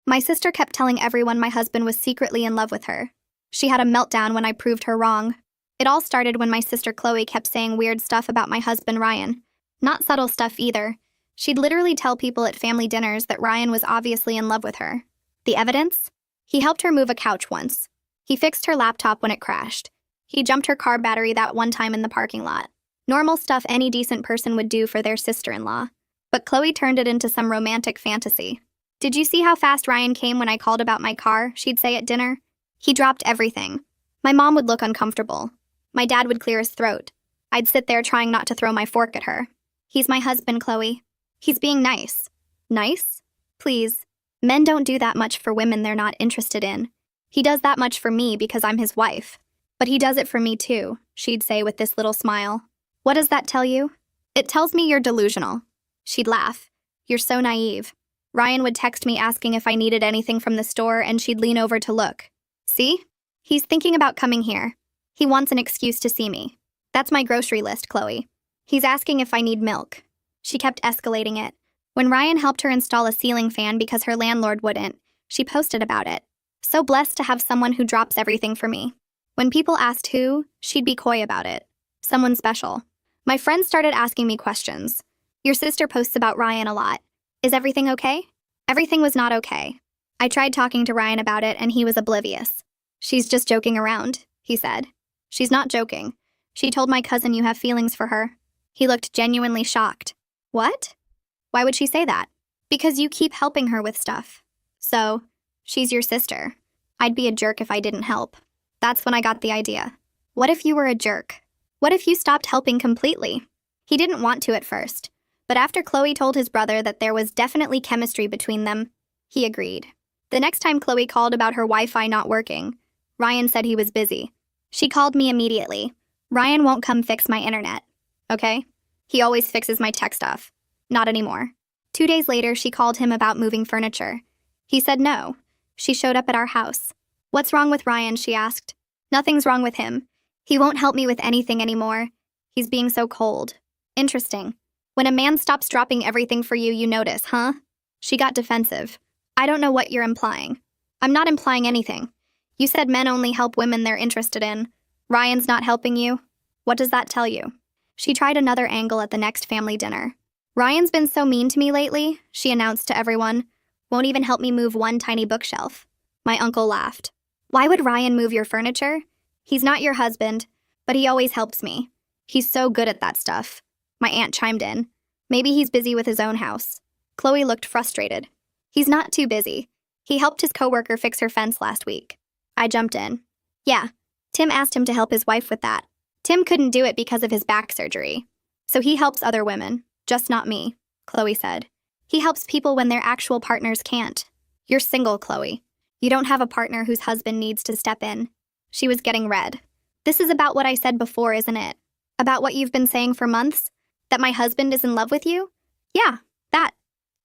My sister kept telling everyone my husband was secretly in love with her. She had a meltdown when I proved her wrong. It all started when my sister Chloe kept saying weird stuff about my husband Ryan. Not subtle stuff either. She'd literally tell people at family dinners that Ryan was obviously in love with her. The evidence? He helped her move a couch once. He fixed her laptop when it crashed. He jumped her car battery that one time in the parking lot. Normal stuff any decent person would do for their sister-in-law. But Chloe turned it into some romantic fantasy. "Did you see how fast Ryan came when I called about my car?" she'd say at dinner. He dropped everything. My mom would look uncomfortable. My dad would clear his throat. I'd sit there trying not to throw my fork at her. "He's my husband, Chloe. He's being nice." Nice? Please. Men don't do that much for women they're not interested in. He does that much for me because I'm his wife. But he does it for me too, she'd say with this little smile. "What does that tell you?" "It tells me you're delusional." She'd laugh. "You're so naive." Ryan would text me asking if I needed anything from the store, and she'd lean over to look. "See? He's thinking about coming here. He wants an excuse to see me. That's my grocery list, Chloe. He's asking if I need milk." She kept escalating it. When Ryan helped her install a ceiling fan because her landlord wouldn't, she posted about it. "So blessed to have someone who drops everything for me." When people asked who, she'd be coy about it. Someone special. My friends started asking me questions. "Your sister posts about Ryan a lot. Is everything okay?" Everything was not okay. I tried talking to Ryan about it and he was oblivious. "She's just joking around," he said. "She's not joking. She told my cousin you have feelings for her." He looked genuinely shocked. "What? Why would she say that?" "Because you keep helping her with stuff." "So, she's your sister. I'd be a jerk if I didn't help." That's when I got the idea. What if you were a jerk? What if you stopped helping completely? He didn't want to at first, but after Chloe told his brother that there was definitely chemistry between them, he agreed. The next time Chloe called about her Wi-Fi not working, Ryan said he was busy. She called me immediately. "Ryan won't come fix my internet. Okay? He always fixes my tech stuff. Not anymore." 2 days later, she called him about moving furniture. He said no. She showed up at our house. "What's wrong with Ryan?" she asked. "Nothing's wrong with him. He won't help me with anything anymore. He's being so cold." "Interesting. When a man stops dropping everything for you, you notice, huh?" She got defensive. "I don't know what you're implying." "I'm not implying anything. You said men only help women they're interested in. Ryan's not helping you. What does that tell you?" She tried another angle at the next family dinner. "Ryan's been so mean to me lately," she announced to everyone. "Won't even help me move one tiny bookshelf." My uncle laughed. "Why would Ryan move your furniture? He's not your husband, but he always helps me. He's so good at that stuff." My aunt chimed in. "Maybe he's busy with his own house." Chloe looked frustrated. "He's not too busy. He helped his coworker fix her fence last week." I jumped in. "Yeah, Tim asked him to help his wife with that. Tim couldn't do it because of his back surgery. So he helps other women, just not me," Chloe said. "He helps people when their actual partners can't. You're single, Chloe. You don't have a partner whose husband needs to step in." She was getting red. "This is about what I said before, isn't it? About what you've been saying for months? That my husband is in love with you?" "Yeah, that."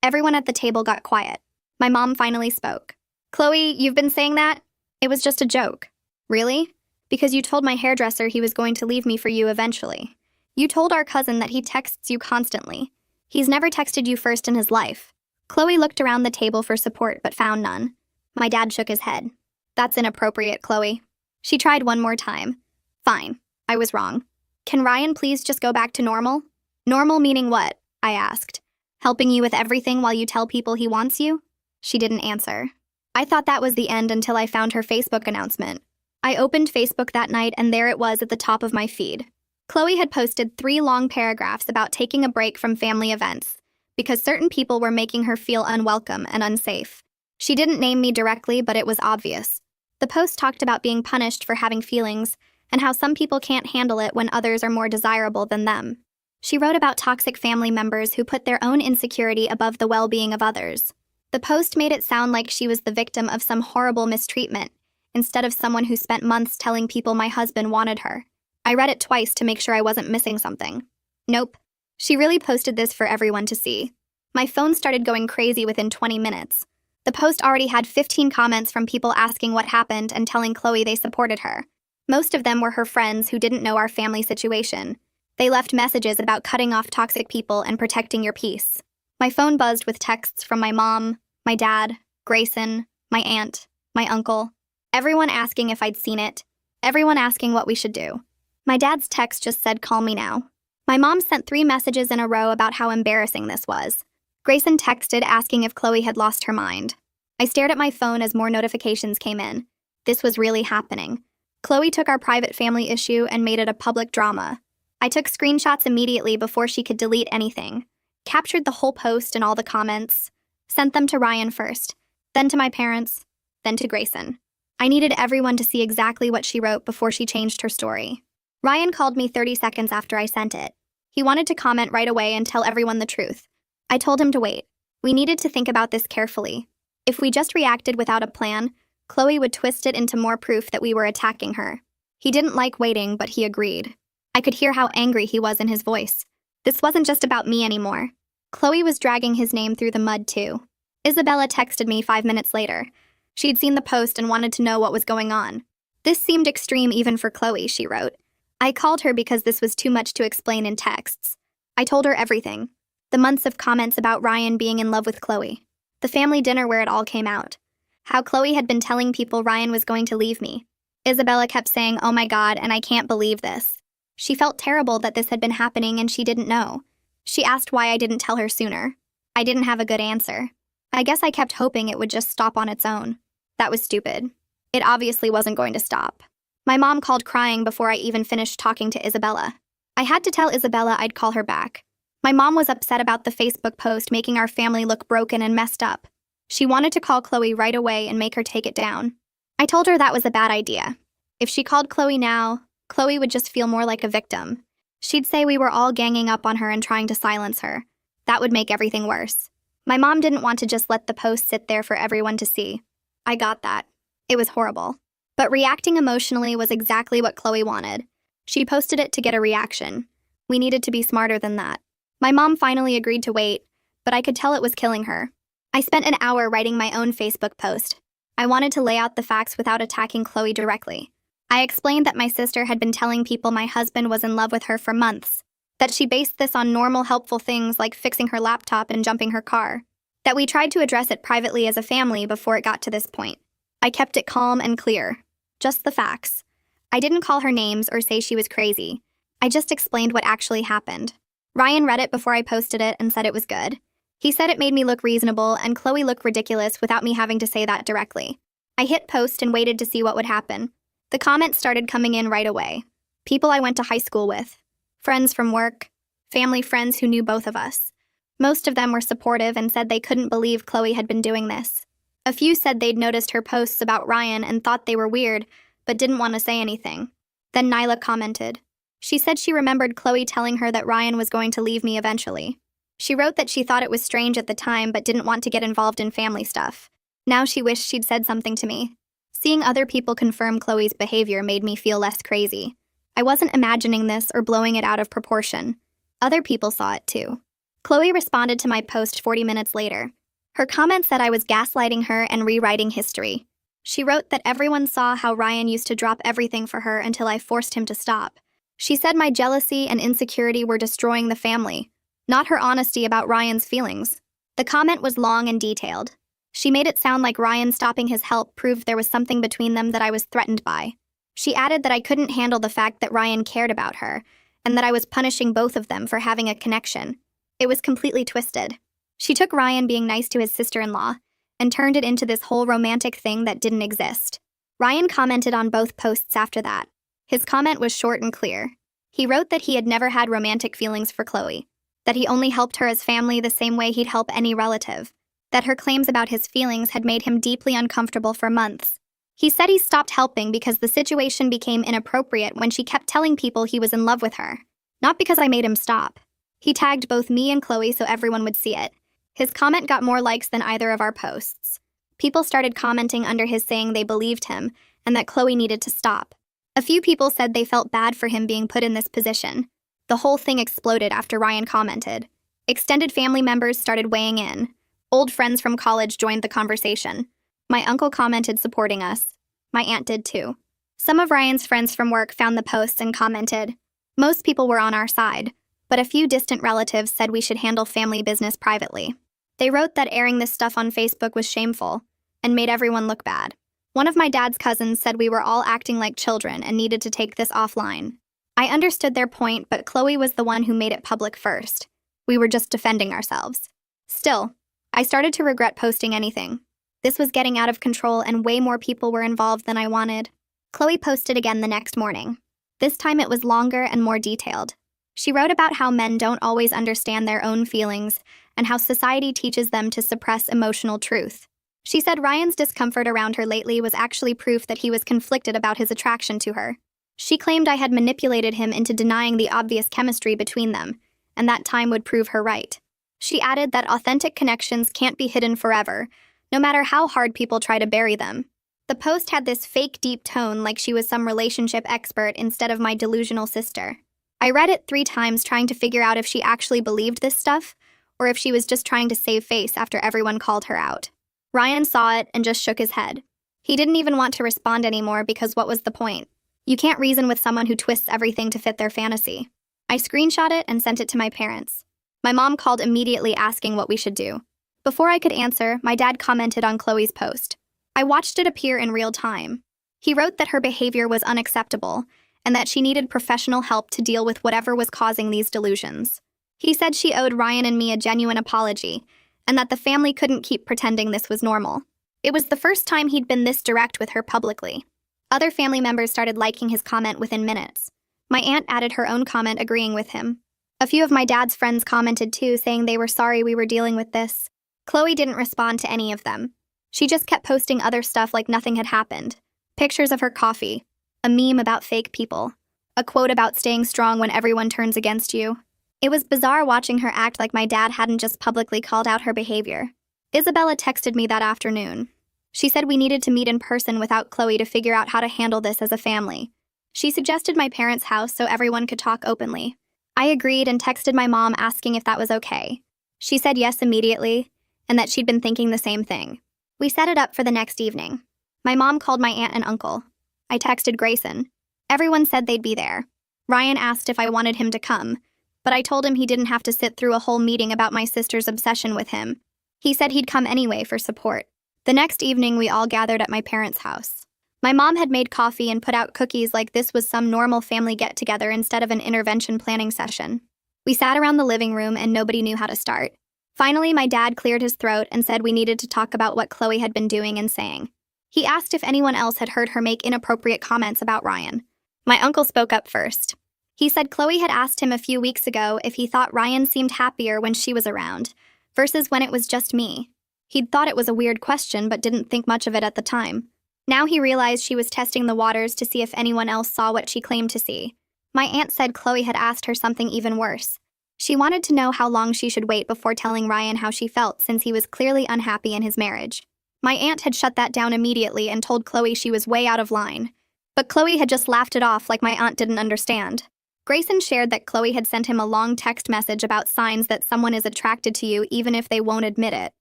Everyone at the table got quiet. My mom finally spoke. "Chloe, you've been saying that? It was just a joke." "Really? Because you told my hairdresser he was going to leave me for you eventually. You told our cousin that he texts you constantly. He's never texted you first in his life." Chloe looked around the table for support but found none. My dad shook his head. "That's inappropriate, Chloe." She tried one more time. "Fine, I was wrong. Can Ryan please just go back to normal?" "Normal meaning what?" I asked. "Helping you with everything while you tell people he wants you?" She didn't answer. I thought that was the end until I found her Facebook announcement. I opened Facebook that night and there it was at the top of my feed. Chloe had posted 3 long paragraphs about taking a break from family events because certain people were making her feel unwelcome and unsafe. She didn't name me directly, but it was obvious. The post talked about being punished for having feelings and how some people can't handle it when others are more desirable than them. She wrote about toxic family members who put their own insecurity above the well-being of others. The post made it sound like she was the victim of some horrible mistreatment, instead of someone who spent months telling people my husband wanted her. I read it twice to make sure I wasn't missing something. Nope. She really posted this for everyone to see. My phone started going crazy within 20 minutes. The post already had 15 comments from people asking what happened and telling Chloe they supported her. Most of them were her friends who didn't know our family situation. They left messages about cutting off toxic people and protecting your peace. My phone buzzed with texts from my mom, my dad, Grayson, my aunt, my uncle, everyone asking if I'd seen it, everyone asking what we should do. My dad's text just said, "Call me now." My mom sent 3 messages in a row about how embarrassing this was. Grayson texted asking if Chloe had lost her mind. I stared at my phone as more notifications came in. This was really happening. Chloe took our private family issue and made it a public drama. I took screenshots immediately before she could delete anything, captured the whole post and all the comments, sent them to Ryan first, then to my parents, then to Grayson. I needed everyone to see exactly what she wrote before she changed her story. Ryan called me 30 seconds after I sent it. He wanted to comment right away and tell everyone the truth. I told him to wait. We needed to think about this carefully. If we just reacted without a plan, Chloe would twist it into more proof that we were attacking her. He didn't like waiting, but he agreed. I could hear how angry he was in his voice. This wasn't just about me anymore. Chloe was dragging his name through the mud too. Isabella texted me 5 minutes later. She'd seen the post and wanted to know what was going on. "This seemed extreme even for Chloe," she wrote. I called her because this was too much to explain in texts. I told her everything. The months of comments about Ryan being in love with Chloe. The family dinner where it all came out. How Chloe had been telling people Ryan was going to leave me. Isabella kept saying, "Oh my God, and I can't believe this." She felt terrible that this had been happening and she didn't know. She asked why I didn't tell her sooner. I didn't have a good answer. I guess I kept hoping it would just stop on its own. That was stupid. It obviously wasn't going to stop. My mom called crying before I even finished talking to Isabella. I had to tell Isabella I'd call her back. My mom was upset about the Facebook post making our family look broken and messed up. She wanted to call Chloe right away and make her take it down. I told her that was a bad idea. If she called Chloe now, Chloe would just feel more like a victim. She'd say we were all ganging up on her and trying to silence her. That would make everything worse. My mom didn't want to just let the post sit there for everyone to see. I got that. It was horrible. But reacting emotionally was exactly what Chloe wanted. She posted it to get a reaction. We needed to be smarter than that. My mom finally agreed to wait, but I could tell it was killing her. I spent an hour writing my own Facebook post. I wanted to lay out the facts without attacking Chloe directly. I explained that my sister had been telling people my husband was in love with her for months, that she based this on normal helpful things like fixing her laptop and jumping her car, that we tried to address it privately as a family before it got to this point. I kept it calm and clear. Just the facts. I didn't call her names or say she was crazy. I just explained what actually happened. Ryan read it before I posted it and said it was good. He said it made me look reasonable and Chloe look ridiculous without me having to say that directly. I hit post and waited to see what would happen. The comments started coming in right away. People I went to high school with. Friends from work. Family friends who knew both of us. Most of them were supportive and said they couldn't believe Chloe had been doing this. A few said they'd noticed her posts about Ryan and thought they were weird, but didn't want to say anything. Then Nyla commented. She said she remembered Chloe telling her that Ryan was going to leave me eventually. She wrote that she thought it was strange at the time but didn't want to get involved in family stuff. Now she wished she'd said something to me. Seeing other people confirm Chloe's behavior made me feel less crazy. I wasn't imagining this or blowing it out of proportion. Other people saw it too. Chloe responded to my post 40 minutes later. Her comment said I was gaslighting her and rewriting history. She wrote that everyone saw how Ryan used to drop everything for her until I forced him to stop. She said my jealousy and insecurity were destroying the family, not her honesty about Ryan's feelings. The comment was long and detailed. She made it sound like Ryan stopping his help proved there was something between them that I was threatened by. She added that I couldn't handle the fact that Ryan cared about her, and that I was punishing both of them for having a connection. It was completely twisted. She took Ryan being nice to his sister-in-law and turned it into this whole romantic thing that didn't exist. Ryan commented on both posts after that. His comment was short and clear. He wrote that he had never had romantic feelings for Chloe, that he only helped her as family the same way he'd help any relative, that her claims about his feelings had made him deeply uncomfortable for months. He said he stopped helping because the situation became inappropriate when she kept telling people he was in love with her, not because I made him stop. He tagged both me and Chloe so everyone would see it. His comment got more likes than either of our posts. People started commenting under his saying they believed him and that Chloe needed to stop. A few people said they felt bad for him being put in this position. The whole thing exploded after Ryan commented. Extended family members started weighing in. Old friends from college joined the conversation. My uncle commented supporting us. My aunt did too. Some of Ryan's friends from work found the posts and commented. Most people were on our side, but a few distant relatives said we should handle family business privately. They wrote that airing this stuff on Facebook was shameful. and made everyone look bad. One of my dad's cousins said we were all acting like children and needed to take this offline. I understood their point, but Chloe was the one who made it public first. We were just defending ourselves. Still, I started to regret posting anything. This was getting out of control and way more people were involved than I wanted. Chloe posted again the next morning. This time it was longer and more detailed. She wrote about how men don't always understand their own feelings and how society teaches them to suppress emotional truth. She said Ryan's discomfort around her lately was actually proof that he was conflicted about his attraction to her. She claimed I had manipulated him into denying the obvious chemistry between them, and that time would prove her right. She added that authentic connections can't be hidden forever, no matter how hard people try to bury them. The post had this fake deep tone like she was some relationship expert instead of my delusional sister. I read it 3 times trying to figure out if she actually believed this stuff, or if she was just trying to save face after everyone called her out. Ryan saw it and just shook his head. He didn't even want to respond anymore because what was the point? You can't reason with someone who twists everything to fit their fantasy. I screenshot it and sent it to my parents. My mom called immediately asking what we should do. Before I could answer, my dad commented on Chloe's post. I watched it appear in real time. He wrote that her behavior was unacceptable and that she needed professional help to deal with whatever was causing these delusions. He said she owed Ryan and me a genuine apology and that the family couldn't keep pretending this was normal. It was the first time he'd been this direct with her publicly. Other family members started liking his comment within minutes. My aunt added her own comment agreeing with him. A few of my dad's friends commented too, saying they were sorry we were dealing with this. Chloe didn't respond to any of them. She just kept posting other stuff like nothing had happened. Pictures of her coffee, a meme about fake people, a quote about staying strong when everyone turns against you. It was bizarre watching her act like my dad hadn't just publicly called out her behavior. Isabella texted me that afternoon. She said we needed to meet in person without Chloe to figure out how to handle this as a family. She suggested my parents' house so everyone could talk openly. I agreed and texted my mom asking if that was okay. She said yes immediately, and that she'd been thinking the same thing. We set it up for the next evening. My mom called my aunt and uncle. I texted Grayson. Everyone said they'd be there. Ryan asked if I wanted him to come, but I told him he didn't have to sit through a whole meeting about my sister's obsession with him. He said he'd come anyway for support. The next evening, we all gathered at my parents' house. My mom had made coffee and put out cookies like this was some normal family get-together instead of an intervention planning session. We sat around the living room and nobody knew how to start. Finally, my dad cleared his throat and said we needed to talk about what Chloe had been doing and saying. He asked if anyone else had heard her make inappropriate comments about Ryan. My uncle spoke up first. He said Chloe had asked him a few weeks ago if he thought Ryan seemed happier when she was around, versus when it was just me. He'd thought it was a weird question but didn't think much of it at the time. Now he realized she was testing the waters to see if anyone else saw what she claimed to see. My aunt said Chloe had asked her something even worse. She wanted to know how long she should wait before telling Ryan how she felt since he was clearly unhappy in his marriage. My aunt had shut that down immediately and told Chloe she was way out of line. But Chloe had just laughed it off like my aunt didn't understand. Grayson shared that Chloe had sent him a long text message about signs that someone is attracted to you even if they won't admit it.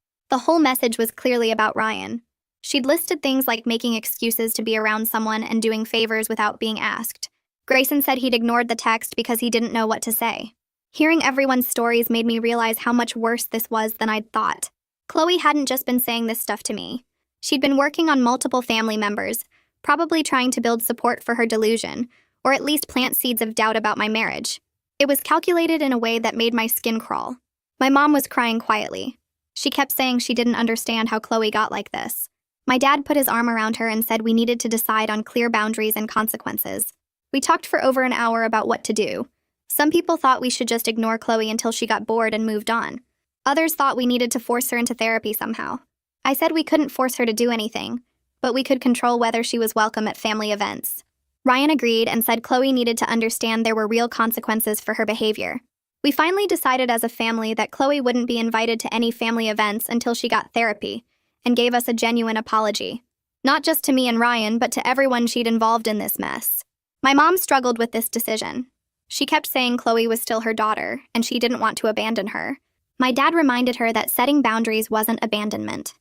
The whole message was clearly about Ryan. She'd listed things like making excuses to be around someone and doing favors without being asked. Grayson said he'd ignored the text because he didn't know what to say. Hearing everyone's stories made me realize how much worse this was than I'd thought. Chloe hadn't just been saying this stuff to me. She'd been working on multiple family members, probably trying to build support for her delusion, or at least plant seeds of doubt about my marriage. It was calculated in a way that made my skin crawl. My mom was crying quietly. She kept saying she didn't understand how Chloe got like this. My dad put his arm around her and said we needed to decide on clear boundaries and consequences. We talked for over an hour about what to do. Some people thought we should just ignore Chloe until she got bored and moved on. Others thought we needed to force her into therapy somehow. I said we couldn't force her to do anything, but we could control whether she was welcome at family events. Ryan agreed and said Chloe needed to understand there were real consequences for her behavior. We finally decided as a family that Chloe wouldn't be invited to any family events until she got therapy, and gave us a genuine apology. Not just to me and Ryan, but to everyone she'd involved in this mess. My mom struggled with this decision. She kept saying Chloe was still her daughter, and she didn't want to abandon her. My dad reminded her that setting boundaries wasn't abandonment.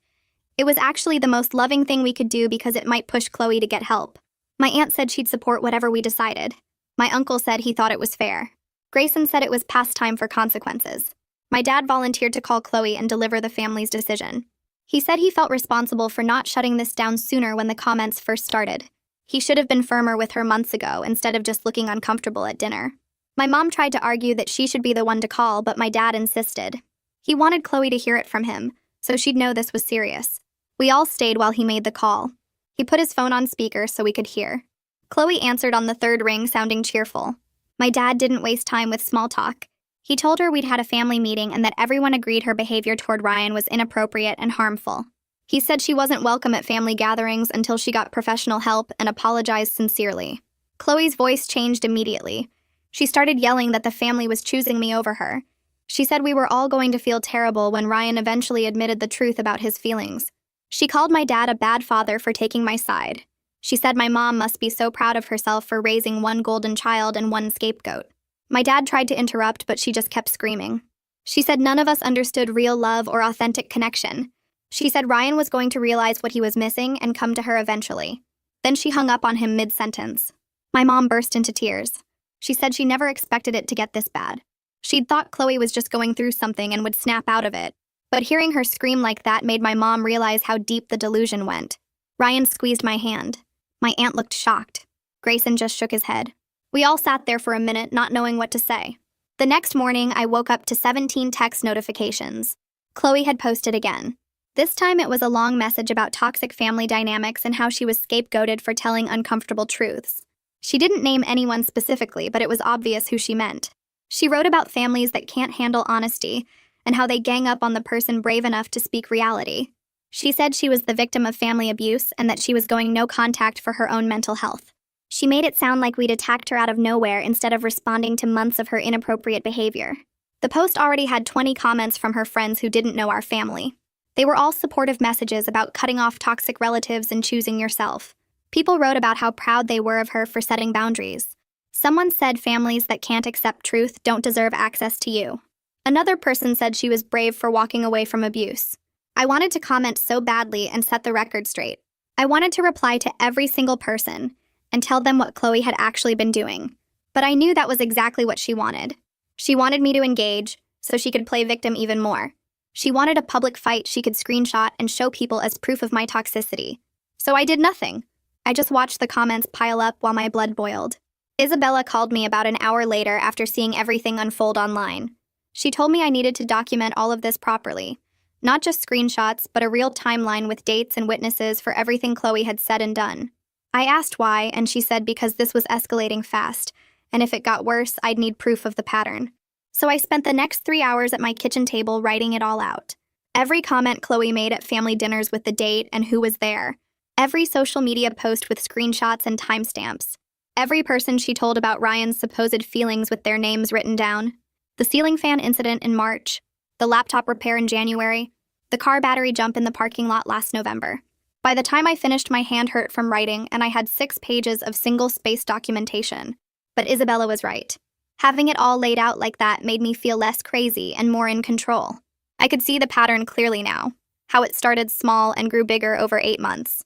It was actually the most loving thing we could do because it might push Chloe to get help. My aunt said she'd support whatever we decided. My uncle said he thought it was fair. Grayson said it was past time for consequences. My dad volunteered to call Chloe and deliver the family's decision. He said he felt responsible for not shutting this down sooner when the comments first started. He should have been firmer with her months ago instead of just looking uncomfortable at dinner. My mom tried to argue that she should be the one to call, but my dad insisted. He wanted Chloe to hear it from him, so she'd know this was serious. We all stayed while he made the call. He put his phone on speaker so we could hear. Chloe answered on the third ring, sounding cheerful. My dad didn't waste time with small talk. He told her we'd had a family meeting and that everyone agreed her behavior toward Ryan was inappropriate and harmful. He said she wasn't welcome at family gatherings until she got professional help and apologized sincerely. Chloe's voice changed immediately. She started yelling that the family was choosing me over her. She said we were all going to feel terrible when Ryan eventually admitted the truth about his feelings. She called my dad a bad father for taking my side. She said my mom must be so proud of herself for raising one golden child and one scapegoat. My dad tried to interrupt, but she just kept screaming. She said none of us understood real love or authentic connection. She said Ryan was going to realize what he was missing and come to her eventually. Then she hung up on him mid-sentence. My mom burst into tears. She said she never expected it to get this bad. She'd thought Chloe was just going through something and would snap out of it. But hearing her scream like that made my mom realize how deep the delusion went. Ryan squeezed my hand. My aunt looked shocked. Grayson just shook his head. We all sat there for a minute, not knowing what to say. The next morning, I woke up to 17 text notifications. Chloe had posted again. This time it was a long message about toxic family dynamics and how she was scapegoated for telling uncomfortable truths. She didn't name anyone specifically, but it was obvious who she meant. She wrote about families that can't handle honesty and how they gang up on the person brave enough to speak reality. She said she was the victim of family abuse and that she was going no contact for her own mental health. She made it sound like we'd attacked her out of nowhere instead of responding to months of her inappropriate behavior. The post already had 20 comments from her friends who didn't know our family. They were all supportive messages about cutting off toxic relatives and choosing yourself. People wrote about how proud they were of her for setting boundaries. Someone said families that can't accept truth don't deserve access to you. Another person said she was brave for walking away from abuse. I wanted to comment so badly and set the record straight. I wanted to reply to every single person and tell them what Chloe had actually been doing. But I knew that was exactly what she wanted. She wanted me to engage, so she could play victim even more. She wanted a public fight she could screenshot and show people as proof of my toxicity. So I did nothing. I just watched the comments pile up while my blood boiled. Isabella called me about an hour later after seeing everything unfold online. She told me I needed to document all of this properly. Not just screenshots, but a real timeline with dates and witnesses for everything Chloe had said and done. I asked why, and she said because this was escalating fast, and if it got worse, I'd need proof of the pattern. So I spent the next 3 hours at my kitchen table writing it all out. Every comment Chloe made at family dinners with the date and who was there. Every social media post with screenshots and timestamps. Every person she told about Ryan's supposed feelings with their names written down. The ceiling fan incident in March. The laptop repair in January. The car battery jump in the parking lot last November. By the time I finished, my hand hurt from writing, and I had 6 pages of single-space documentation. But Isabella was right. Having it all laid out like that made me feel less crazy and more in control. I could see the pattern clearly now, how it started small and grew bigger over 8 months.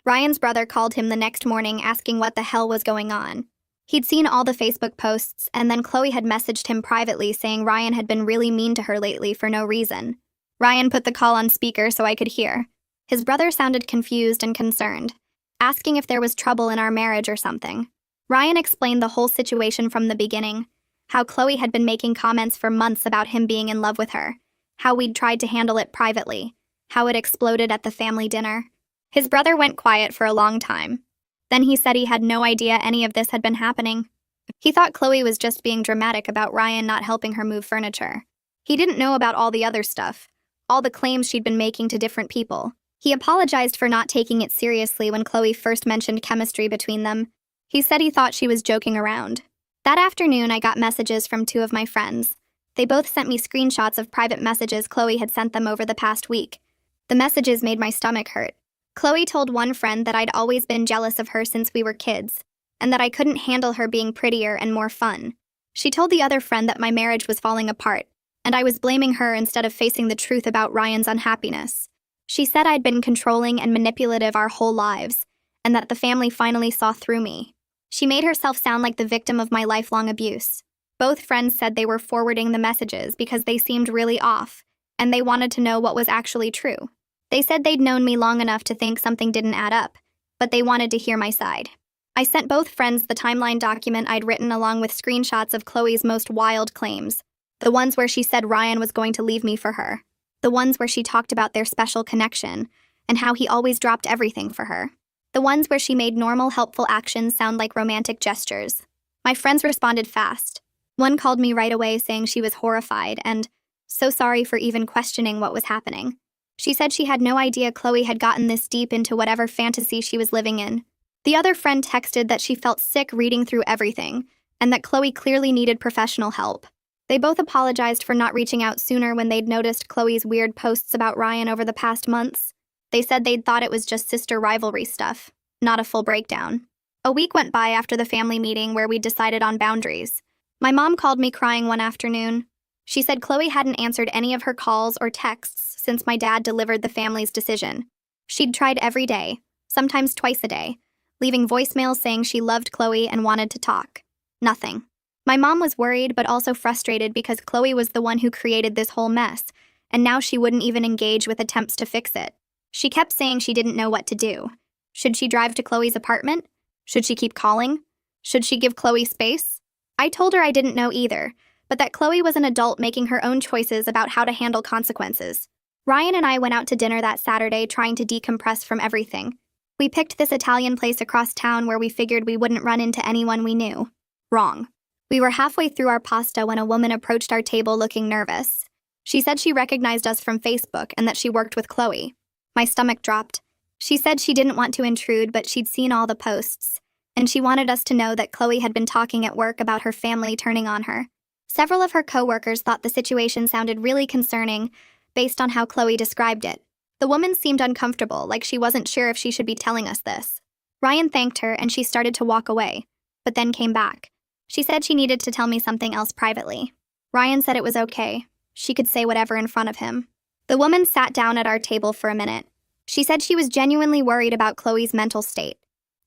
Ryan's brother called him the next morning asking what the hell was going on. He'd seen all the Facebook posts, and then Chloe had messaged him privately saying Ryan had been really mean to her lately for no reason. Ryan put the call on speaker so I could hear. His brother sounded confused and concerned, asking if there was trouble in our marriage or something. Ryan explained the whole situation from the beginning, how Chloe had been making comments for months about him being in love with her, how we'd tried to handle it privately, how it exploded at the family dinner. His brother went quiet for a long time. Then he said he had no idea any of this had been happening. He thought Chloe was just being dramatic about Ryan not helping her move furniture. He didn't know about all the other stuff, all the claims she'd been making to different people. He apologized for not taking it seriously when Chloe first mentioned chemistry between them. He said he thought she was joking around. That afternoon, I got messages from 2 of my friends. They both sent me screenshots of private messages Chloe had sent them over the past week. The messages made my stomach hurt. Chloe told one friend that I'd always been jealous of her since we were kids, and that I couldn't handle her being prettier and more fun. She told the other friend that my marriage was falling apart, and I was blaming her instead of facing the truth about Ryan's unhappiness. She said I'd been controlling and manipulative our whole lives, and that the family finally saw through me. She made herself sound like the victim of my lifelong abuse. Both friends said they were forwarding the messages because they seemed really off, and they wanted to know what was actually true. They said they'd known me long enough to think something didn't add up, but they wanted to hear my side. I sent both friends the timeline document I'd written along with screenshots of Chloe's most wild claims. The ones where she said Ryan was going to leave me for her. The ones where she talked about their special connection and how he always dropped everything for her. The ones where she made normal, helpful actions sound like romantic gestures. My friends responded fast. One called me right away saying she was horrified and so sorry for even questioning what was happening. She said she had no idea Chloe had gotten this deep into whatever fantasy she was living in. The other friend texted that she felt sick reading through everything and that Chloe clearly needed professional help. They both apologized for not reaching out sooner when they'd noticed Chloe's weird posts about Ryan over the past months. They said they'd thought it was just sister rivalry stuff, not a full breakdown. A week went by after the family meeting where we decided on boundaries. My mom called me crying one afternoon. She said Chloe hadn't answered any of her calls or texts since my dad delivered the family's decision. She'd tried every day, sometimes twice a day, leaving voicemails saying she loved Chloe and wanted to talk. Nothing. My mom was worried but also frustrated because Chloe was the one who created this whole mess, and now she wouldn't even engage with attempts to fix it. She kept saying she didn't know what to do. Should she drive to Chloe's apartment? Should she keep calling? Should she give Chloe space? I told her I didn't know either, but that Chloe was an adult making her own choices about how to handle consequences. Ryan and I went out to dinner that Saturday trying to decompress from everything. We picked this Italian place across town where we figured we wouldn't run into anyone we knew. Wrong. We were halfway through our pasta when a woman approached our table looking nervous. She said she recognized us from Facebook and that she worked with Chloe. My stomach dropped. She said she didn't want to intrude, but she'd seen all the posts, and she wanted us to know that Chloe had been talking at work about her family turning on her. Several of her coworkers thought the situation sounded really concerning based on how Chloe described it. The woman seemed uncomfortable, like she wasn't sure if she should be telling us this. Ryan thanked her and she started to walk away, but then came back. She said she needed to tell me something else privately. Ryan said it was okay. She could say whatever in front of him. The woman sat down at our table for a minute. She said she was genuinely worried about Chloe's mental state.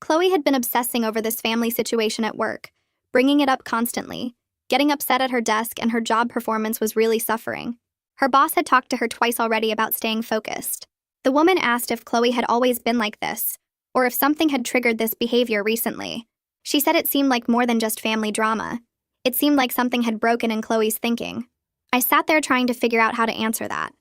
Chloe had been obsessing over this family situation at work, bringing it up constantly, getting upset at her desk, and her job performance was really suffering. Her boss had talked to her twice already about staying focused. The woman asked if Chloe had always been like this, or if something had triggered this behavior recently. She said it seemed like more than just family drama. It seemed like something had broken in Chloe's thinking. I sat there trying to figure out how to answer that.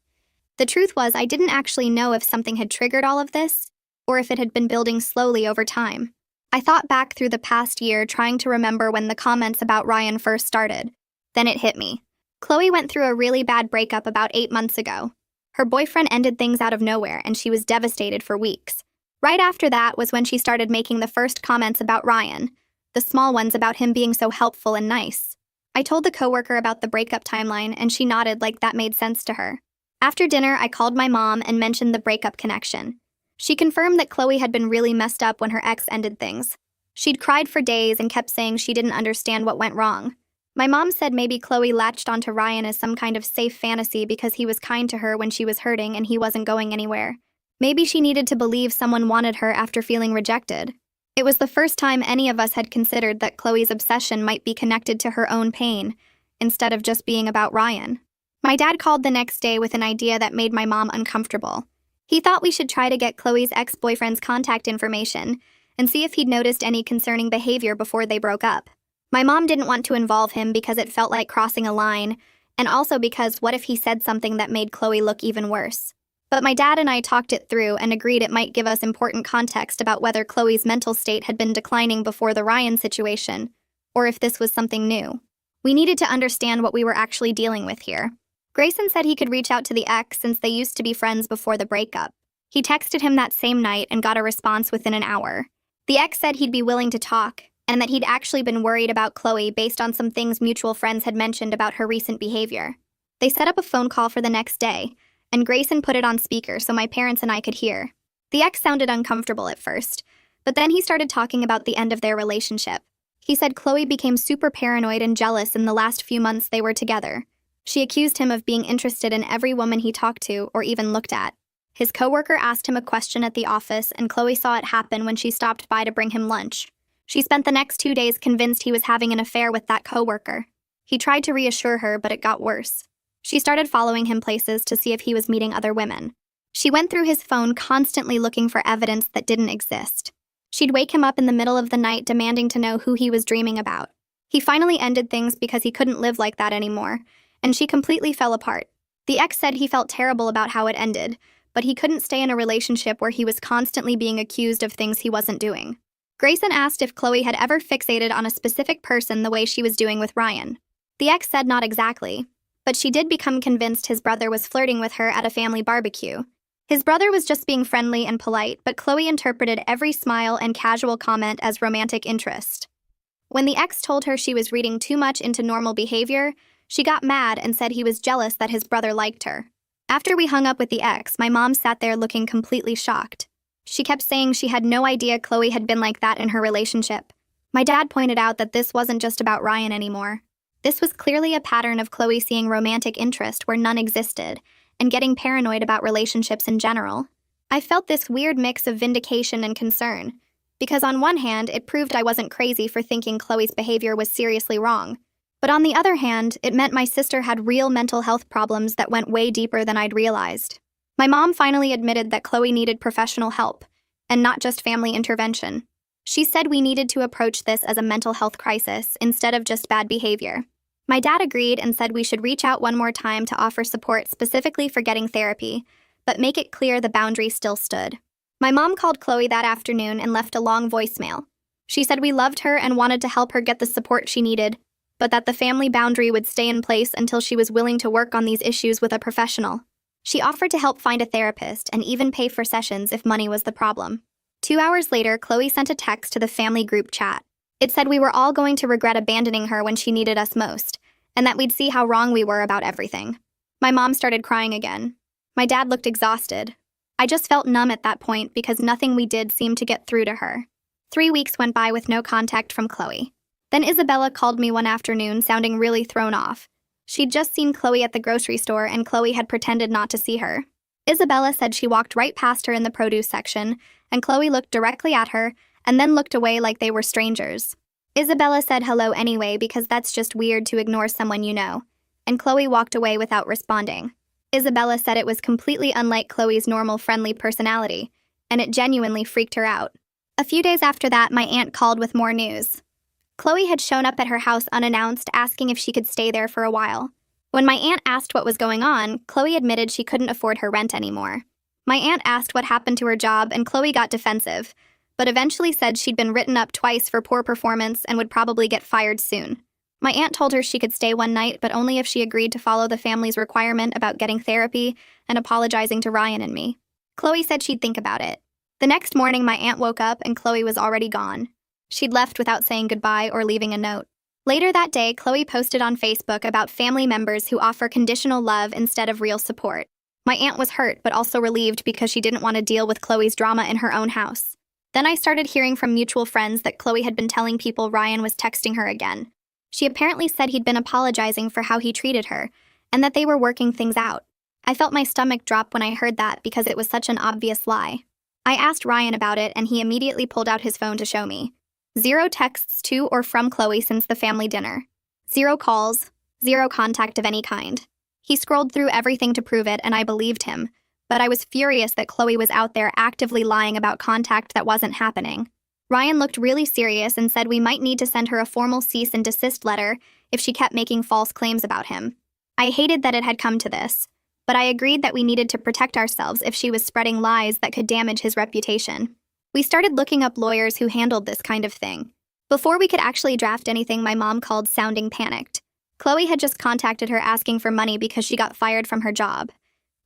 The truth was, I didn't actually know if something had triggered all of this, or if it had been building slowly over time. I thought back through the past year trying to remember when the comments about Ryan first started. Then it hit me. Chloe went through a really bad breakup about 8 months ago. Her boyfriend ended things out of nowhere, and she was devastated for weeks. Right after that was when she started making the first comments about Ryan, the small ones about him being so helpful and nice. I told the coworker about the breakup timeline, and she nodded like that made sense to her. After dinner, I called my mom and mentioned the breakup connection. She confirmed that Chloe had been really messed up when her ex ended things. She'd cried for days and kept saying she didn't understand what went wrong. My mom said maybe Chloe latched onto Ryan as some kind of safe fantasy because he was kind to her when she was hurting and he wasn't going anywhere. Maybe she needed to believe someone wanted her after feeling rejected. It was the first time any of us had considered that Chloe's obsession might be connected to her own pain, instead of just being about Ryan. My dad called the next day with an idea that made my mom uncomfortable. He thought we should try to get Chloe's ex-boyfriend's contact information and see if he'd noticed any concerning behavior before they broke up. My mom didn't want to involve him because it felt like crossing a line, and also because what if he said something that made Chloe look even worse? But my dad and I talked it through and agreed it might give us important context about whether Chloe's mental state had been declining before the Ryan situation, or if this was something new. We needed to understand what we were actually dealing with here. Grayson said he could reach out to the ex since they used to be friends before the breakup. He texted him that same night and got a response within an hour. The ex said he'd be willing to talk, and that he'd actually been worried about Chloe based on some things mutual friends had mentioned about her recent behavior. They set up a phone call for the next day, and Grayson put it on speaker so my parents and I could hear. The ex sounded uncomfortable at first, but then he started talking about the end of their relationship. He said Chloe became super paranoid and jealous in the last few months they were together. She accused him of being interested in every woman he talked to or even looked at. His coworker asked him a question at the office, and Chloe saw it happen when she stopped by to bring him lunch. She spent the next 2 days convinced he was having an affair with that coworker. He tried to reassure her, but it got worse. She started following him places to see if he was meeting other women. She went through his phone constantly looking for evidence that didn't exist. She'd wake him up in the middle of the night demanding to know who he was dreaming about. He finally ended things because he couldn't live like that anymore, and she completely fell apart. The ex said he felt terrible about how it ended, but he couldn't stay in a relationship where he was constantly being accused of things he wasn't doing. Grayson asked if Chloe had ever fixated on a specific person the way she was doing with Ryan. The ex said not exactly, but she did become convinced his brother was flirting with her at a family barbecue. His brother was just being friendly and polite, but Chloe interpreted every smile and casual comment as romantic interest. When the ex told her she was reading too much into normal behavior, she got mad and said he was jealous that his brother liked her. After we hung up with the ex, my mom sat there looking completely shocked. She kept saying she had no idea Chloe had been like that in her relationship. My dad pointed out that this wasn't just about Ryan anymore. This was clearly a pattern of Chloe seeing romantic interest where none existed, and getting paranoid about relationships in general. I felt this weird mix of vindication and concern, because on one hand, it proved I wasn't crazy for thinking Chloe's behavior was seriously wrong. But on the other hand, it meant my sister had real mental health problems that went way deeper than I'd realized. My mom finally admitted that Chloe needed professional help, and not just family intervention. She said we needed to approach this as a mental health crisis instead of just bad behavior. My dad agreed and said we should reach out one more time to offer support specifically for getting therapy, but make it clear the boundary still stood. My mom called Chloe that afternoon and left a long voicemail. She said we loved her and wanted to help her get the support she needed, but that the family boundary would stay in place until she was willing to work on these issues with a professional. She offered to help find a therapist and even pay for sessions if money was the problem. 2 hours later, Chloe sent a text to the family group chat. It said we were all going to regret abandoning her when she needed us most, and that we'd see how wrong we were about everything. My mom started crying again. My dad looked exhausted. I just felt numb at that point because nothing we did seemed to get through to her. 3 weeks went by with no contact from Chloe. Then Isabella called me one afternoon, sounding really thrown off. She'd just seen Chloe at the grocery store and Chloe had pretended not to see her. Isabella said she walked right past her in the produce section, and Chloe looked directly at her and then looked away like they were strangers. Isabella said hello anyway because that's just weird to ignore someone you know, and Chloe walked away without responding. Isabella said it was completely unlike Chloe's normal friendly personality, and it genuinely freaked her out. A few days after that, my aunt called with more news. Chloe had shown up at her house unannounced, asking if she could stay there for a while. When my aunt asked what was going on, Chloe admitted she couldn't afford her rent anymore. My aunt asked what happened to her job, and Chloe got defensive, but eventually said she'd been written up twice for poor performance and would probably get fired soon. My aunt told her she could stay one night, but only if she agreed to follow the family's requirement about getting therapy and apologizing to Ryan and me. Chloe said she'd think about it. The next morning, my aunt woke up and Chloe was already gone. She'd left without saying goodbye or leaving a note. Later that day, Chloe posted on Facebook about family members who offer conditional love instead of real support. My aunt was hurt, but also relieved because she didn't want to deal with Chloe's drama in her own house. Then I started hearing from mutual friends that Chloe had been telling people Ryan was texting her again. She apparently said he'd been apologizing for how he treated her, and that they were working things out. I felt my stomach drop when I heard that because it was such an obvious lie. I asked Ryan about it, and he immediately pulled out his phone to show me. 0 texts to or from Chloe since the family dinner. 0 calls, 0 contact of any kind. He scrolled through everything to prove it, and I believed him, but I was furious that Chloe was out there actively lying about contact that wasn't happening. Ryan looked really serious and said we might need to send her a formal cease and desist letter if she kept making false claims about him. I hated that it had come to this, but I agreed that we needed to protect ourselves if she was spreading lies that could damage his reputation. We started looking up lawyers who handled this kind of thing. Before we could actually draft anything, my mom called sounding panicked. Chloe had just contacted her asking for money because she got fired from her job.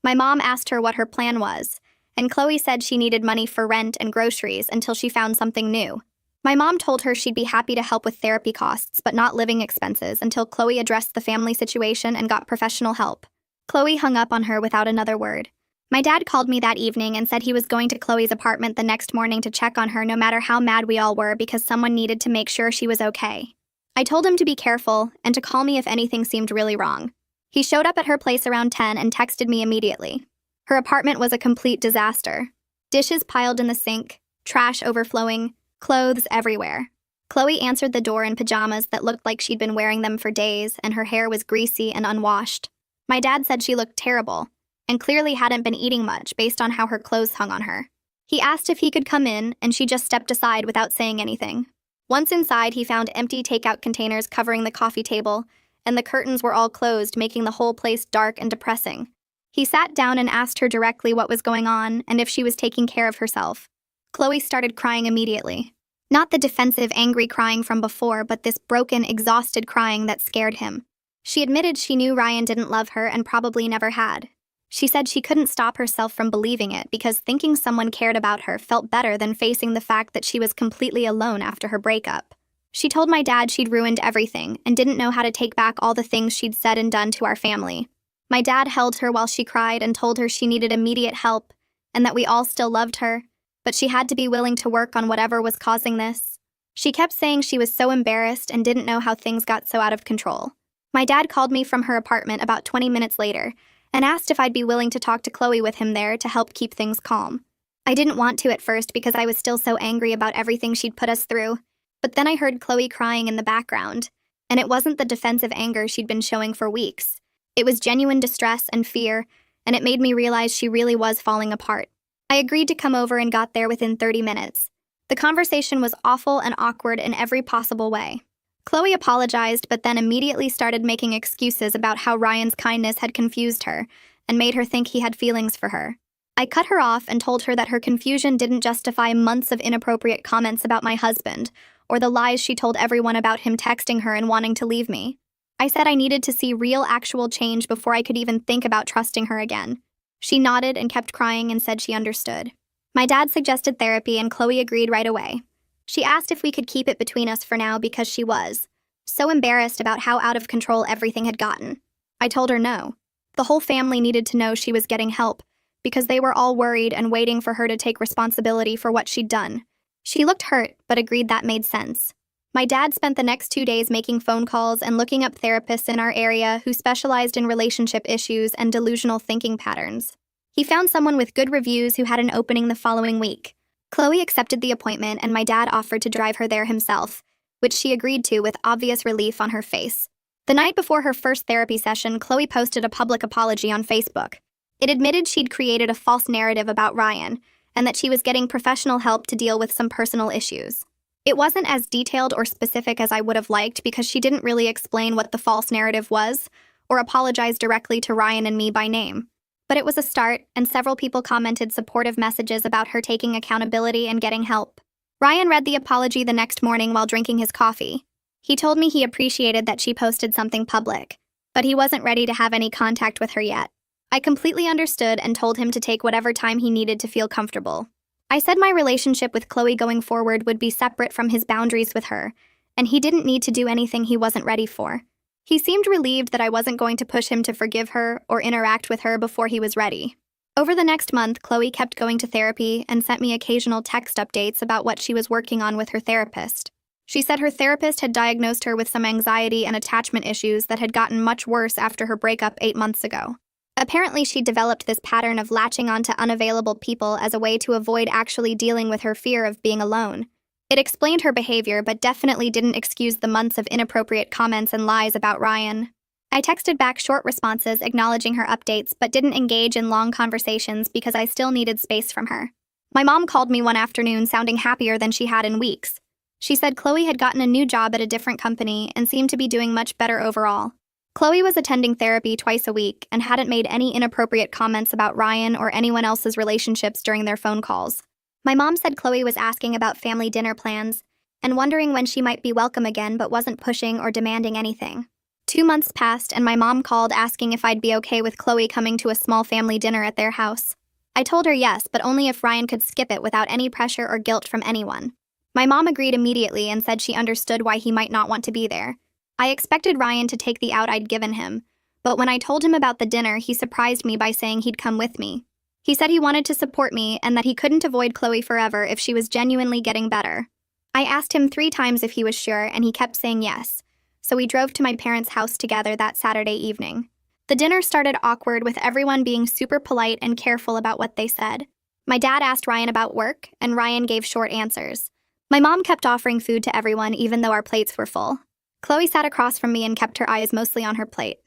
My mom asked her what her plan was, and Chloe said she needed money for rent and groceries until she found something new. My mom told her she'd be happy to help with therapy costs but not living expenses until Chloe addressed the family situation and got professional help. Chloe hung up on her without another word. My dad called me that evening and said he was going to Chloe's apartment the next morning to check on her no matter how mad we all were because someone needed to make sure she was okay. I told him to be careful and to call me if anything seemed really wrong. He showed up at her place around 10 and texted me immediately. Her apartment was a complete disaster. Dishes piled in the sink, trash overflowing, clothes everywhere. Chloe answered the door in pajamas that looked like she'd been wearing them for days, and her hair was greasy and unwashed. My dad said she looked terrible, and clearly hadn't been eating much based on how her clothes hung on her. He asked if he could come in, and she just stepped aside without saying anything. Once inside, he found empty takeout containers covering the coffee table, and the curtains were all closed, making the whole place dark and depressing. He sat down and asked her directly what was going on and if she was taking care of herself. Chloe started crying immediately. Not the defensive, angry crying from before, but this broken, exhausted crying that scared him. She admitted she knew Ryan didn't love her and probably never had. She said she couldn't stop herself from believing it because thinking someone cared about her felt better than facing the fact that she was completely alone after her breakup. She told my dad she'd ruined everything and didn't know how to take back all the things she'd said and done to our family. My dad held her while she cried and told her she needed immediate help and that we all still loved her, but she had to be willing to work on whatever was causing this. She kept saying she was so embarrassed and didn't know how things got so out of control. My dad called me from her apartment about 20 minutes later and asked if I'd be willing to talk to Chloe with him there to help keep things calm. I didn't want to at first because I was still so angry about everything she'd put us through, but then I heard Chloe crying in the background, and it wasn't the defensive anger she'd been showing for weeks. It was genuine distress and fear, and it made me realize she really was falling apart. I agreed to come over and got there within 30 minutes. The conversation was awful and awkward in every possible way. Chloe apologized, but then immediately started making excuses about how Ryan's kindness had confused her and made her think he had feelings for her. I cut her off and told her that her confusion didn't justify months of inappropriate comments about my husband or the lies she told everyone about him texting her and wanting to leave me. I said I needed to see real, actual change before I could even think about trusting her again. She nodded and kept crying and said she understood. My dad suggested therapy and Chloe agreed right away. She asked if we could keep it between us for now because she was so embarrassed about how out of control everything had gotten. I told her no. The whole family needed to know she was getting help because they were all worried and waiting for her to take responsibility for what she'd done. She looked hurt, but agreed that made sense. My dad spent the next 2 days making phone calls and looking up therapists in our area who specialized in relationship issues and delusional thinking patterns. He found someone with good reviews who had an opening the following week. Chloe accepted the appointment and my dad offered to drive her there himself, which she agreed to with obvious relief on her face. The night before her first therapy session, Chloe posted a public apology on Facebook. It admitted she'd created a false narrative about Ryan and that she was getting professional help to deal with some personal issues. It wasn't as detailed or specific as I would have liked because she didn't really explain what the false narrative was or apologize directly to Ryan and me by name. But it was a start, and several people commented supportive messages about her taking accountability and getting help. Ryan read the apology the next morning while drinking his coffee. He told me he appreciated that she posted something public, but he wasn't ready to have any contact with her yet. I completely understood and told him to take whatever time he needed to feel comfortable. I said my relationship with Chloe going forward would be separate from his boundaries with her, and he didn't need to do anything he wasn't ready for. He seemed relieved that I wasn't going to push him to forgive her or interact with her before he was ready. Over the next month, Chloe kept going to therapy and sent me occasional text updates about what she was working on with her therapist. She said her therapist had diagnosed her with some anxiety and attachment issues that had gotten much worse after her breakup 8 months ago. Apparently, she developed this pattern of latching onto unavailable people as a way to avoid actually dealing with her fear of being alone. It explained her behavior, but definitely didn't excuse the months of inappropriate comments and lies about Ryan. I texted back short responses acknowledging her updates, but didn't engage in long conversations because I still needed space from her. My mom called me one afternoon sounding happier than she had in weeks. She said Chloe had gotten a new job at a different company and seemed to be doing much better overall. Chloe was attending therapy twice a week and hadn't made any inappropriate comments about Ryan or anyone else's relationships during their phone calls. My mom said Chloe was asking about family dinner plans and wondering when she might be welcome again but wasn't pushing or demanding anything. 2 months passed and my mom called asking if I'd be okay with Chloe coming to a small family dinner at their house. I told her yes, but only if Ryan could skip it without any pressure or guilt from anyone. My mom agreed immediately and said she understood why he might not want to be there. I expected Ryan to take the out I'd given him, but when I told him about the dinner, he surprised me by saying he'd come with me. He said he wanted to support me and that he couldn't avoid Chloe forever if she was genuinely getting better. I asked him 3 times if he was sure, and he kept saying yes, so we drove to my parents' house together that Saturday evening. The dinner started awkward with everyone being super polite and careful about what they said. My dad asked Ryan about work, and Ryan gave short answers. My mom kept offering food to everyone even though our plates were full. Chloe sat across from me and kept her eyes mostly on her plate.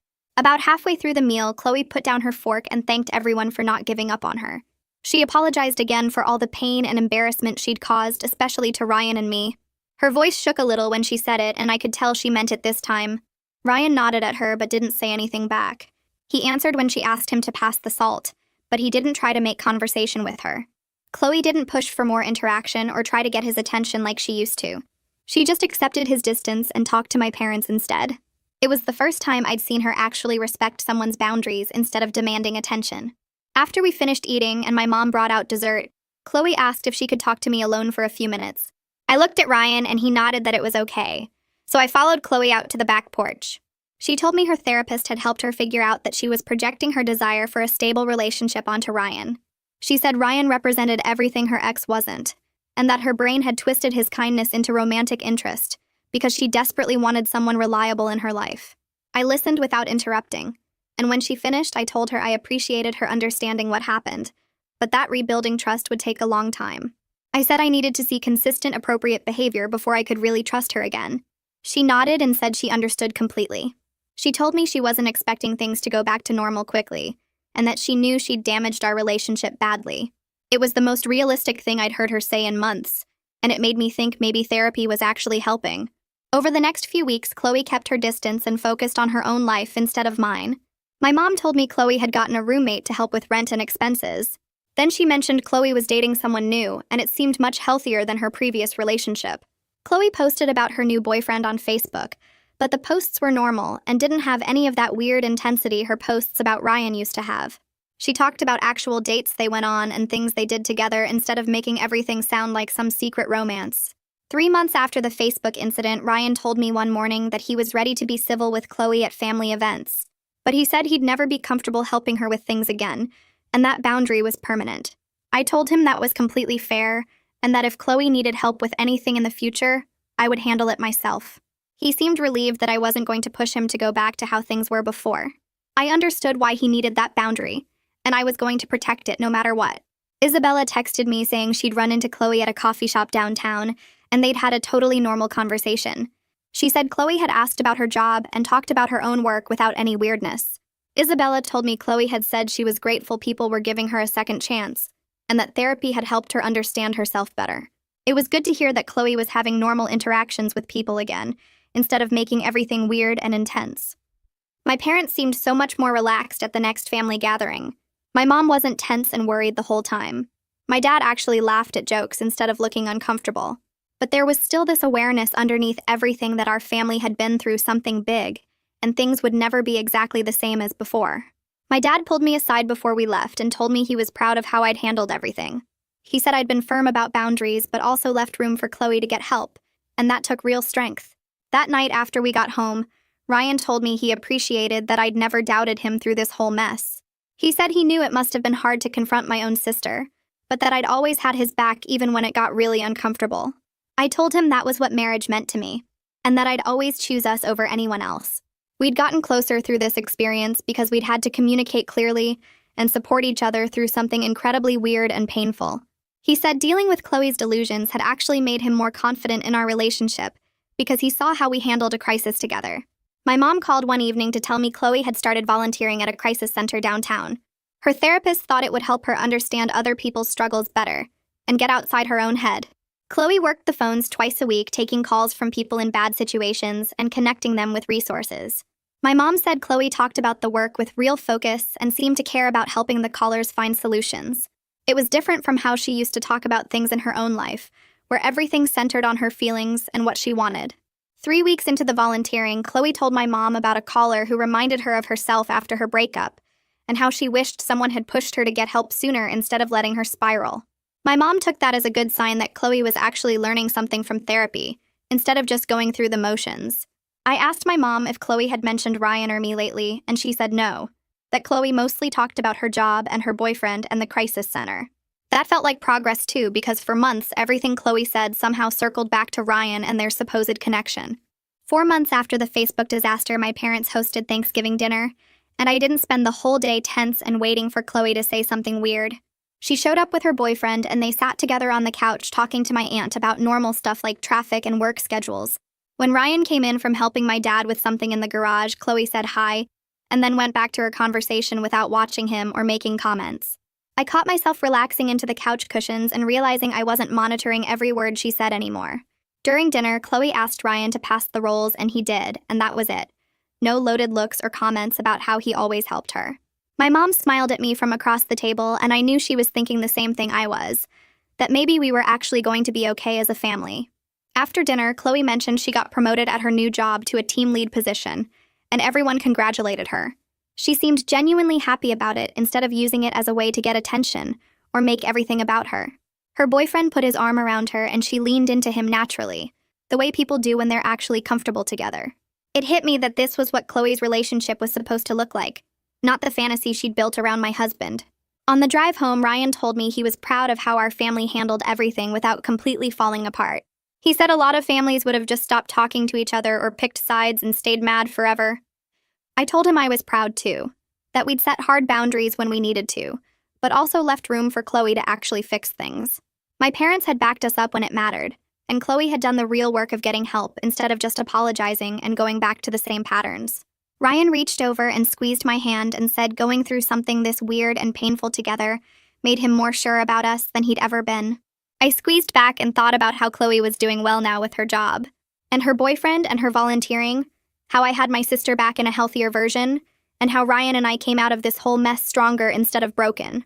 About halfway through the meal, Chloe put down her fork and thanked everyone for not giving up on her. She apologized again for all the pain and embarrassment she'd caused, especially to Ryan and me. Her voice shook a little when she said it, and I could tell she meant it this time. Ryan nodded at her but didn't say anything back. He answered when she asked him to pass the salt, but he didn't try to make conversation with her. Chloe didn't push for more interaction or try to get his attention like she used to. She just accepted his distance and talked to my parents instead. It was the first time I'd seen her actually respect someone's boundaries instead of demanding attention. After we finished eating and my mom brought out dessert, Chloe asked if she could talk to me alone for a few minutes. I looked at Ryan and he nodded that it was okay, so I followed Chloe out to the back porch. She told me her therapist had helped her figure out that she was projecting her desire for a stable relationship onto Ryan. She said Ryan represented everything her ex wasn't, and that her brain had twisted his kindness into romantic interest because she desperately wanted someone reliable in her life. I listened without interrupting, and when she finished, I told her I appreciated her understanding what happened, but that rebuilding trust would take a long time. I said I needed to see consistent, appropriate behavior before I could really trust her again. She nodded and said she understood completely. She told me she wasn't expecting things to go back to normal quickly, and that she knew she'd damaged our relationship badly. It was the most realistic thing I'd heard her say in months, and it made me think maybe therapy was actually helping. Over the next few weeks, Chloe kept her distance and focused on her own life instead of mine. My mom told me Chloe had gotten a roommate to help with rent and expenses. Then she mentioned Chloe was dating someone new, and it seemed much healthier than her previous relationship. Chloe posted about her new boyfriend on Facebook, but the posts were normal and didn't have any of that weird intensity her posts about Ryan used to have. She talked about actual dates they went on and things they did together instead of making everything sound like some secret romance. 3 months after the Facebook incident, Ryan told me one morning that he was ready to be civil with Chloe at family events, but he said he'd never be comfortable helping her with things again, and that boundary was permanent. I told him that was completely fair, and that if Chloe needed help with anything in the future, I would handle it myself. He seemed relieved that I wasn't going to push him to go back to how things were before. I understood why he needed that boundary, and I was going to protect it no matter what. Isabella texted me saying she'd run into Chloe at a coffee shop downtown, and they'd had a totally normal conversation. She said Chloe had asked about her job and talked about her own work without any weirdness. Isabella told me Chloe had said she was grateful people were giving her a second chance, and that therapy had helped her understand herself better. It was good to hear that Chloe was having normal interactions with people again, instead of making everything weird and intense. My parents seemed so much more relaxed at the next family gathering. My mom wasn't tense and worried the whole time. My dad actually laughed at jokes instead of looking uncomfortable. But there was still this awareness underneath everything that our family had been through something big, and things would never be exactly the same as before. My dad pulled me aside before we left and told me he was proud of how I'd handled everything. He said I'd been firm about boundaries, but also left room for Chloe to get help, and that took real strength. That night after we got home, Ryan told me he appreciated that I'd never doubted him through this whole mess. He said he knew it must have been hard to confront my own sister, but that I'd always had his back even when it got really uncomfortable. I told him that was what marriage meant to me, and that I'd always choose us over anyone else. We'd gotten closer through this experience because we'd had to communicate clearly and support each other through something incredibly weird and painful. He said dealing with Chloe's delusions had actually made him more confident in our relationship because he saw how we handled a crisis together. My mom called one evening to tell me Chloe had started volunteering at a crisis center downtown. Her therapist thought it would help her understand other people's struggles better and get outside her own head. Chloe worked the phones twice a week, taking calls from people in bad situations and connecting them with resources. My mom said Chloe talked about the work with real focus and seemed to care about helping the callers find solutions. It was different from how she used to talk about things in her own life, where everything centered on her feelings and what she wanted. 3 weeks into the volunteering, Chloe told my mom about a caller who reminded her of herself after her breakup, and how she wished someone had pushed her to get help sooner instead of letting her spiral. My mom took that as a good sign that Chloe was actually learning something from therapy, instead of just going through the motions. I asked my mom if Chloe had mentioned Ryan or me lately, and she said no, that Chloe mostly talked about her job and her boyfriend and the crisis center. That felt like progress too, because for months, everything Chloe said somehow circled back to Ryan and their supposed connection. 4 months after the Facebook disaster, my parents hosted Thanksgiving dinner, and I didn't spend the whole day tense and waiting for Chloe to say something weird. She showed up with her boyfriend, and they sat together on the couch talking to my aunt about normal stuff like traffic and work schedules. When Ryan came in from helping my dad with something in the garage, Chloe said hi, and then went back to her conversation without watching him or making comments. I caught myself relaxing into the couch cushions and realizing I wasn't monitoring every word she said anymore. During dinner, Chloe asked Ryan to pass the rolls, and he did, and that was it. No loaded looks or comments about how he always helped her. My mom smiled at me from across the table, and I knew she was thinking the same thing I was, that maybe we were actually going to be okay as a family. After dinner, Chloe mentioned she got promoted at her new job to a team lead position, and everyone congratulated her. She seemed genuinely happy about it instead of using it as a way to get attention or make everything about her. Her boyfriend put his arm around her and she leaned into him naturally, the way people do when they're actually comfortable together. It hit me that this was what Chloe's relationship was supposed to look like, not the fantasy she'd built around my husband. On the drive home, Ryan told me he was proud of how our family handled everything without completely falling apart. He said a lot of families would have just stopped talking to each other or picked sides and stayed mad forever. I told him I was proud too, that we'd set hard boundaries when we needed to, but also left room for Chloe to actually fix things. My parents had backed us up when it mattered, and Chloe had done the real work of getting help instead of just apologizing and going back to the same patterns. Ryan reached over and squeezed my hand and said going through something this weird and painful together made him more sure about us than he'd ever been. I squeezed back and thought about how Chloe was doing well now with her job, and her boyfriend and her volunteering, how I had my sister back in a healthier version, and how Ryan and I came out of this whole mess stronger instead of broken.